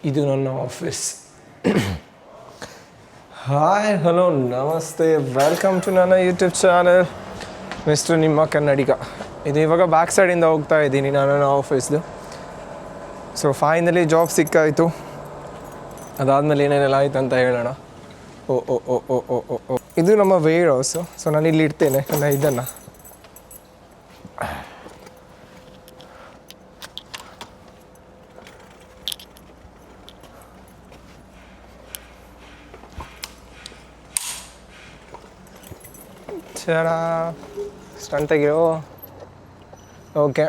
ಇದು ನನ್ನ office. Hi hello ನಮಸ್ತೆ, ವೆಲ್ಕಮ್ ಟು ನನ್ನ ಯೂಟ್ಯೂಬ್ ಚಾನಲ್ ಮಿಸ್ಟರ್ ನಿಮ್ಮ ಕನ್ನಡಿಗ. ಇದು ಇವಾಗ ಬ್ಯಾಕ್ ಸೈಡಿಂದ ಹೋಗ್ತಾ ಇದ್ದೀನಿ ನಾನು ನನ್ನ ಆಫೀಸ್ದು. ಸೊ ಫೈನಲಿ ಜಾಬ್ ಸಿಕ್ಕಾಯಿತು. ಅದಾದಮೇಲೆ ಏನೇನೆಲ್ಲ ಆಯ್ತು ಅಂತ ಹೇಳೋಣ. ಓ ಓ ಓ ಓ ಓ ಓ ಓ ಇದು ನಮ್ಮ ವೇರ್ ಹೌಸು. ಸೊ ನಾನು ಇಲ್ಲಿ ಇಡ್ತೇನೆ ನನ್ನ ಇದನ್ನು. ಚರ ಸ್ಟಂಟ್ ತೆಗಿಯೋ. ಓಕೆ,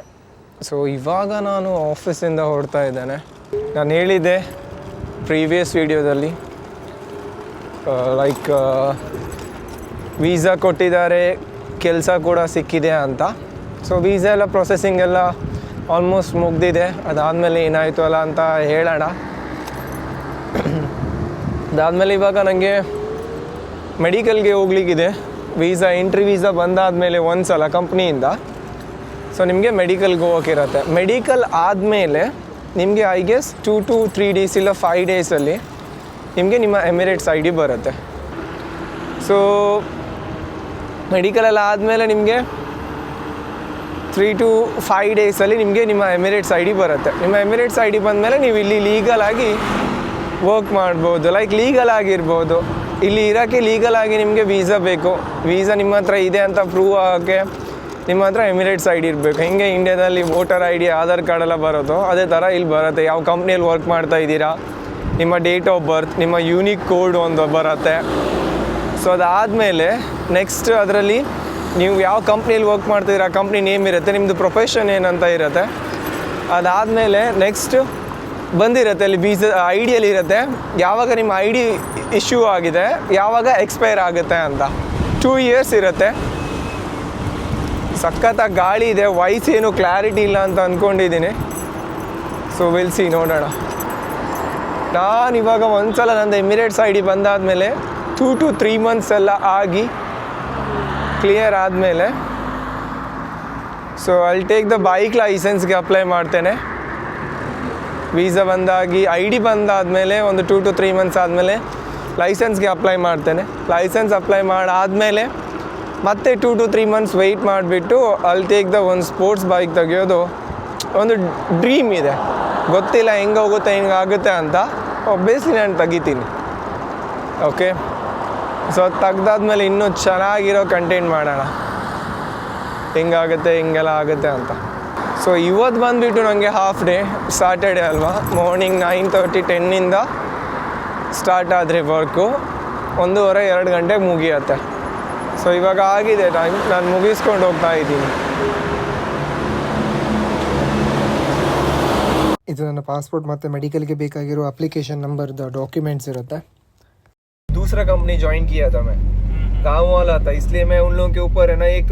ಸೊ ಇವಾಗ ನಾನು ಆಫೀಸಿಂದ ಹೊರಡ್ತಾ ಇದ್ದೇನೆ. ನಾನು ಹೇಳಿದ್ದೆ ಪ್ರೀವಿಯಸ್ ವೀಡಿಯೋದಲ್ಲಿ ಲೈಕ್ ವೀಸಾ ಕೊಟ್ಟಿದ್ದಾರೆ, ಕೆಲಸ ಕೂಡ ಸಿಕ್ಕಿದೆ ಅಂತ. ಸೊ ವೀಸಾ ಎಲ್ಲ ಪ್ರೊಸೆಸಿಂಗ್ ಎಲ್ಲ ಆಲ್ಮೋಸ್ಟ್ ಮುಗ್ದಿದೆ. ಅದಾದಮೇಲೆ ಏನಾಯಿತು ಅಲ್ಲ ಅಂತ ಹೇಳೋಣ. ಅದಾದಮೇಲೆ ಇವಾಗ ನನಗೆ ಮೆಡಿಕಲ್ಗೆ ಹೋಗ್ಲಿಕ್ಕಿದೆ. ವೀಸಾ ಎಂಟ್ರಿ ವೀಸಾ ಬಂದಾದಮೇಲೆ ಒಂದು ಸಲ ಕಂಪ್ನಿಯಿಂದ ಸೊ ನಿಮಗೆ ಮೆಡಿಕಲ್ಗೆ ಹೋಗೋಕ್ಕಿರತ್ತೆ. ಮೆಡಿಕಲ್ ಆದಮೇಲೆ ನಿಮಗೆ ಐ ಗೆಸ್ 2 to 3 days ಇಲ್ಲ 5 days ನಿಮಗೆ ನಿಮ್ಮ ಎಮಿರೇಟ್ಸ್ ID ಬರುತ್ತೆ. ಸೊ ಮೆಡಿಕಲೆಲ್ಲ ಆದಮೇಲೆ ನಿಮಗೆ 3 to 5 days ನಿಮಗೆ ನಿಮ್ಮ ಎಮಿರೇಟ್ಸ್ ID ಬರುತ್ತೆ. ನಿಮ್ಮ ಎಮಿರೇಟ್ಸ್ ID ಬಂದಮೇಲೆ ನೀವು ಇಲ್ಲಿ ಲೀಗಲಾಗಿ ವರ್ಕ್ ಮಾಡ್ಬೋದು, ಲೈಕ್ ಲೀಗಲ್ ಆಗಿರ್ಬೋದು. ಇಲ್ಲಿ ಇರೋಕ್ಕೆ ಲೀಗಲಾಗಿ ನಿಮಗೆ ವೀಸಾ ಬೇಕು. ವೀಸಾ ನಿಮ್ಮ ಹತ್ರ ಇದೆ ಅಂತ ಪ್ರೂವ್ ಆಗೋಕ್ಕೆ ನಿಮ್ಮ ಹತ್ರ ಎಮಿರೇಟ್ಸ್ ID ಇರಬೇಕು. ಹಿಂಗೆ ಇಂಡಿಯಾದಲ್ಲಿ ವೋಟರ್ ID, ಆಧಾರ್ ಕಾರ್ಡ್ ಎಲ್ಲ ಬರೋದು, ಅದೇ ಥರ ಇಲ್ಲಿ ಬರುತ್ತೆ. ಯಾವ ಕಂಪ್ನಿಯಲ್ಲಿ ವರ್ಕ್ ಮಾಡ್ತಾ ಇದ್ದೀರಾ, ನಿಮ್ಮ ಡೇಟ್ ಆಫ್ ಬರ್ತ್, ನಿಮ್ಮ ಯೂನಿಕ್ ಕೋಡ್ ಒಂದು ಬರುತ್ತೆ. ಸೊ ಅದಾದಮೇಲೆ ನೆಕ್ಸ್ಟ್ ಅದರಲ್ಲಿ ನೀವು ಯಾವ ಕಂಪ್ನಿಯಲ್ಲಿ ವರ್ಕ್ ಮಾಡ್ತಿದ್ದೀರಾ, ಕಂಪ್ನಿ ನೇಮ್ ಇರುತ್ತೆ, ನಿಮ್ಮದು ಪ್ರೊಫೆಷನ್ ಏನಂತ ಇರುತ್ತೆ. ಅದಾದಮೇಲೆ ನೆಕ್ಸ್ಟ್ ಬಂದಿರುತ್ತೆ ಅಲ್ಲಿ ವೀಸಾ ID ಇರುತ್ತೆ ಯಾವಾಗ ನಿಮ್ಮ ID ಇಶ್ಯೂ ಆಗಿದೆ, ಯಾವಾಗ ಎಕ್ಸ್ಪೈರ್ ಆಗುತ್ತೆ ಅಂತ. 2 years ಇರುತ್ತೆ. ಸಖತ್ತಾಗಿ ಗಾಳಿ ಇದೆ. ವಾಯ್ಸ್ ಏನು ಕ್ಲಾರಿಟಿ ಇಲ್ಲ ಅಂತ ಅಂದ್ಕೊಂಡಿದ್ದೀನಿ. ಸೊ ವಿಲ್ ಸಿ, ನೋಡೋಣ. ನಾನು ಇವಾಗ ಒಂದ್ಸಲ ನಂದು ಎಮಿರೇಟ್ಸ್ ID ಬಂದಾದಮೇಲೆ 2 to 3 months ಎಲ್ಲ ಆಗಿ ಕ್ಲಿಯರ್ ಆದಮೇಲೆ so I'll take the bike ಲೈಸೆನ್ಸ್ಗೆ ಅಪ್ಲೈ ಮಾಡ್ತೇನೆ. ವೀಸಾ ಬಂದಾಗಿ ID ಬಂದಾದಮೇಲೆ ಒಂದು 2 to 3 months ಆದಮೇಲೆ ಲೈಸೆನ್ಸ್ಗೆ ಅಪ್ಲೈ ಮಾಡ್ತೇನೆ. ಲೈಸೆನ್ಸ್ ಅಪ್ಲೈ ಮಾಡಾದಮೇಲೆ ಮತ್ತೆ 2 to 3 months ವೆಯ್ಟ್ ಮಾಡಿಬಿಟ್ಟು ಅಲ್ಲಿ ಟೇಕ್ ದ ಒಂದು ಸ್ಪೋರ್ಟ್ಸ್ ಬೈಕ್ ತೆಗೆಯೋದು ಒಂದು ಡ್ರೀಮ್ ಇದೆ. ಗೊತ್ತಿಲ್ಲ ಹೆಂಗೆ ಹೋಗುತ್ತೆ ಹೆಂಗಾಗುತ್ತೆ ಅಂತ. ಒಬ್ಬಿಯಸ್ಲಿ ನಾನು ತೆಗಿತೀನಿ. ಓಕೆ, ಸೊ ಅದು ತೆಗ್ದಾದ್ಮೇಲೆ ಇನ್ನೂ ಚೆನ್ನಾಗಿರೋ ಕಂಟೆಂಟ್ ಮಾಡೋಣ, ಹೆಂಗಾಗುತ್ತೆ ಹಿಂಗೆಲ್ಲ ಆಗುತ್ತೆ ಅಂತ. ಸೊ ಇವತ್ತು ಬಂದುಬಿಟ್ಟು ನನಗೆ ಹಾಫ್ ಡೇ, ಸಾಟರ್ಡೆ ಅಲ್ವಾ. ಮಾರ್ನಿಂಗ್ 9:30 10 ಸ್ಟಾರ್ಟ್ ಆದರೆ ವರ್ಕು 1:30-2 ಗಂಟೆಗೆ ಮುಗಿಯುತ್ತೆ. ಸೊ ಇವಾಗ ಆಗಿದೆ ಟೈಮ್, ನಾನು ಮುಗಿಸ್ಕೊಂಡು ಹೋಗ್ತಾ ಇದ್ದೀನಿ. ಇದು ನನ್ನ ಪಾಸ್ಪೋರ್ಟ್ ಮತ್ತು ಮೆಡಿಕಲ್ಗೆ ಬೇಕಾಗಿರೋ ಅಪ್ಲಿಕೇಶನ್ ನಂಬರ್ದು ಡಾಕ್यूमेंट्स ಇರುತ್ತೆ. दूसरा कंपनी ज्वाइन किया था मैं, गाँव वाला था, इसलिए मैं उन लोगों के ऊपर है ना एक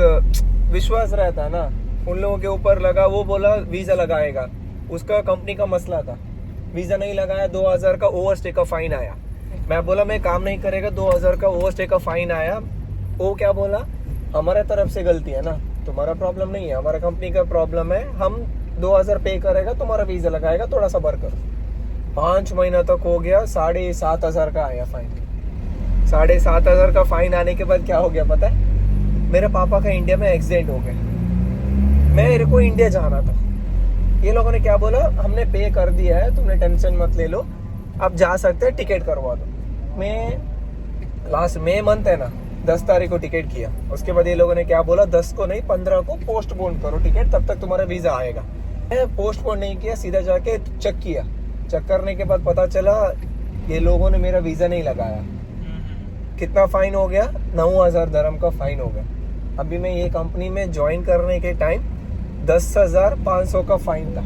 विश्वास रहता है ना, उन लोगों के ऊपर लगा. वो बोला वीज़ा लगाएगा, उसका कंपनी का मसला था. वीज़ा नहीं लगाया, 2000 का ओवरस्टे का फाइन आया. मैं बोला मैं काम नहीं करेगा, 2000 का ओवरस्टे का फाइन आया. वो क्या बोला, हमारे तरफ से गलती है ना, तुम्हारा प्रॉब्लम नहीं है, हमारा कंपनी का प्रॉब्लम है. हम 2000 पे करेगा, तुम्हारा वीज़ा लगाएगा, थोड़ा सब्र करो. 5 महीना तक हो गया, 7,500 का आया फाइन. 7,500 का फाइन आने के बाद क्या हो गया पता है, मेरे पापा का इंडिया में एक्सीडेंट हो गया. मेरे को इंडिया जाना था. ये लोगों ने क्या बोला, हमने पे कर दिया है, तुमने टेंशन मत ले लो, आप जा सकते हैं, टिकट करवा दो. मैं लास्ट मई मंथ है ना 10 तारीख को टिकट किया. उसके बाद ये लोगों ने क्या बोला, 10 को नहीं 15 को पोस्टपोन करो टिकट, तब तक तुम्हारा वीज़ा आएगा. मैं पोस्टपोन नहीं किया, सीधा जाके चेक किया. चेक करने के बाद पता चला ये लोगों ने मेरा वीज़ा नहीं लगाया. कितना फ़ाइन हो गया, 9,000 dirham का फ़ाइन हो गया. अभी मैं ये कंपनी में ज्वाइन करने के टाइम 10,500 का फ़ाइन था.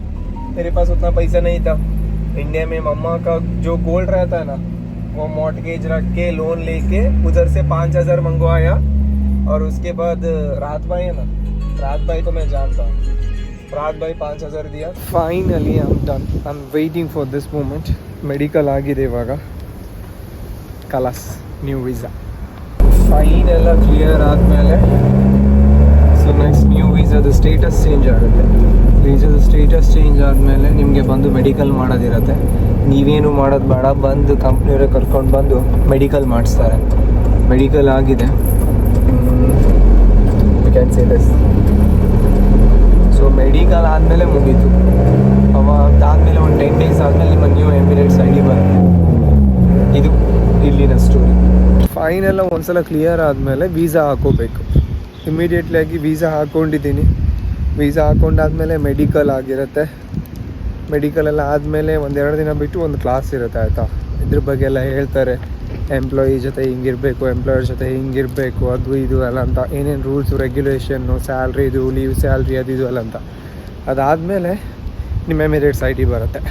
मेरे पास उतना पैसा नहीं था. इंडिया में मम्मा का जो गोल्ड रहता है ना, वो मॉर्टगेज रख के लोन लेके उधर से 5,000 मंगवाया. और उसके बाद रात भाई है ना, रात भाई तो मैं जानता हूँ, रात भाई 5,000 दिया. Finally I am done. I am waiting for this moment. Medical ಆಗಿದೆ ಇವಾಗ. ಕಲಾಸ್, ನ್ಯೂ ವೀಸಾ. ಫೈನ್ ಎಲ್ಲ ಕ್ಲಿಯರ್ ಆದಮೇಲೆ ಸೊ ನೆಕ್ಸ್ಟ್ ನ್ಯೂ ವೀಸಾದ ಸ್ಟೇಟಸ್ ಚೇಂಜ್ ಆಗುತ್ತೆ. ವೀಸಾದ ಸ್ಟೇಟಸ್ ಚೇಂಜ್ ಆದಮೇಲೆ ನಿಮಗೆ ಬಂದು ಮೆಡಿಕಲ್ ಮಾಡೋದಿರುತ್ತೆ. ನೀವೇನು ಮಾಡೋದು ಬೇಡ, ಬಂದು ಕಂಪ್ನಿಯವರೇ ಕರ್ಕೊಂಡು ಬಂದು ಮೆಡಿಕಲ್ ಮಾಡಿಸ್ತಾರೆ. ಮೆಡಿಕಲ್ ಆಗಿದೆ, you can say this. So medical ಆದಮೇಲೆ ಮುಗೀತು. ಅದಾದಮೇಲೆ ಒಂದು 10 days ಆದಮೇಲೆ ನಿಮ್ಮ ನ್ಯೂ ಎಮಿರೇಟ್ಸ್ ID ಬರುತ್ತೆ. ಇದು ಇಲ್ಲಿನ ಸ್ಟೋರಿ. ಫೈನೆಲ್ಲ ಒಂದ್ಸಲ ಕ್ಲಿಯರ್ ಆದಮೇಲೆ ವೀಸಾ ಹಾಕೋಬೇಕು. ಇಮಿಡಿಯೇಟ್ಲಿ ಆಗಿ ವೀಸಾ ಹಾಕ್ಕೊಂಡಿದ್ದೀನಿ. ವೀಸಾ ಹಾಕ್ಕೊಂಡಾದ್ಮೇಲೆ ಮೆಡಿಕಲ್ ಆಗಿರುತ್ತೆ. ಮೆಡಿಕಲ್ ಎಲ್ಲ ಆದಮೇಲೆ 1-2 ದಿನ ಬಿಟ್ಟು ಒಂದು ಕ್ಲಾಸ್ ಇರುತ್ತೆ, ಆಯಿತಾ. ಇದ್ರ ಬಗ್ಗೆ ಎಲ್ಲ ಹೇಳ್ತಾರೆ, ಎಂಪ್ಲಾಯಿ ಜೊತೆ ಹಿಂಗಿರಬೇಕು, ಎಂಪ್ಲಾಯರ್ ಜೊತೆ ಹಿಂಗಿರಬೇಕು, ಅದು ಇದು ಎಲ್ಲ ಅಂತ, ಏನೇನು ರೂಲ್ಸು ರೆಗ್ಯುಲೇಷನ್ನು, ಸ್ಯಾಲ್ರಿ ಇದು, ಲೀವ್ ಸ್ಯಾಲ್ರಿ ಅದು ಇದು ಎಲ್ಲ ಅಂತ. ಅದಾದಮೇಲೆ ನಿಮ್ಮ ಎಮಿರೇಟ್ಸ್ ID ಬರುತ್ತೆ.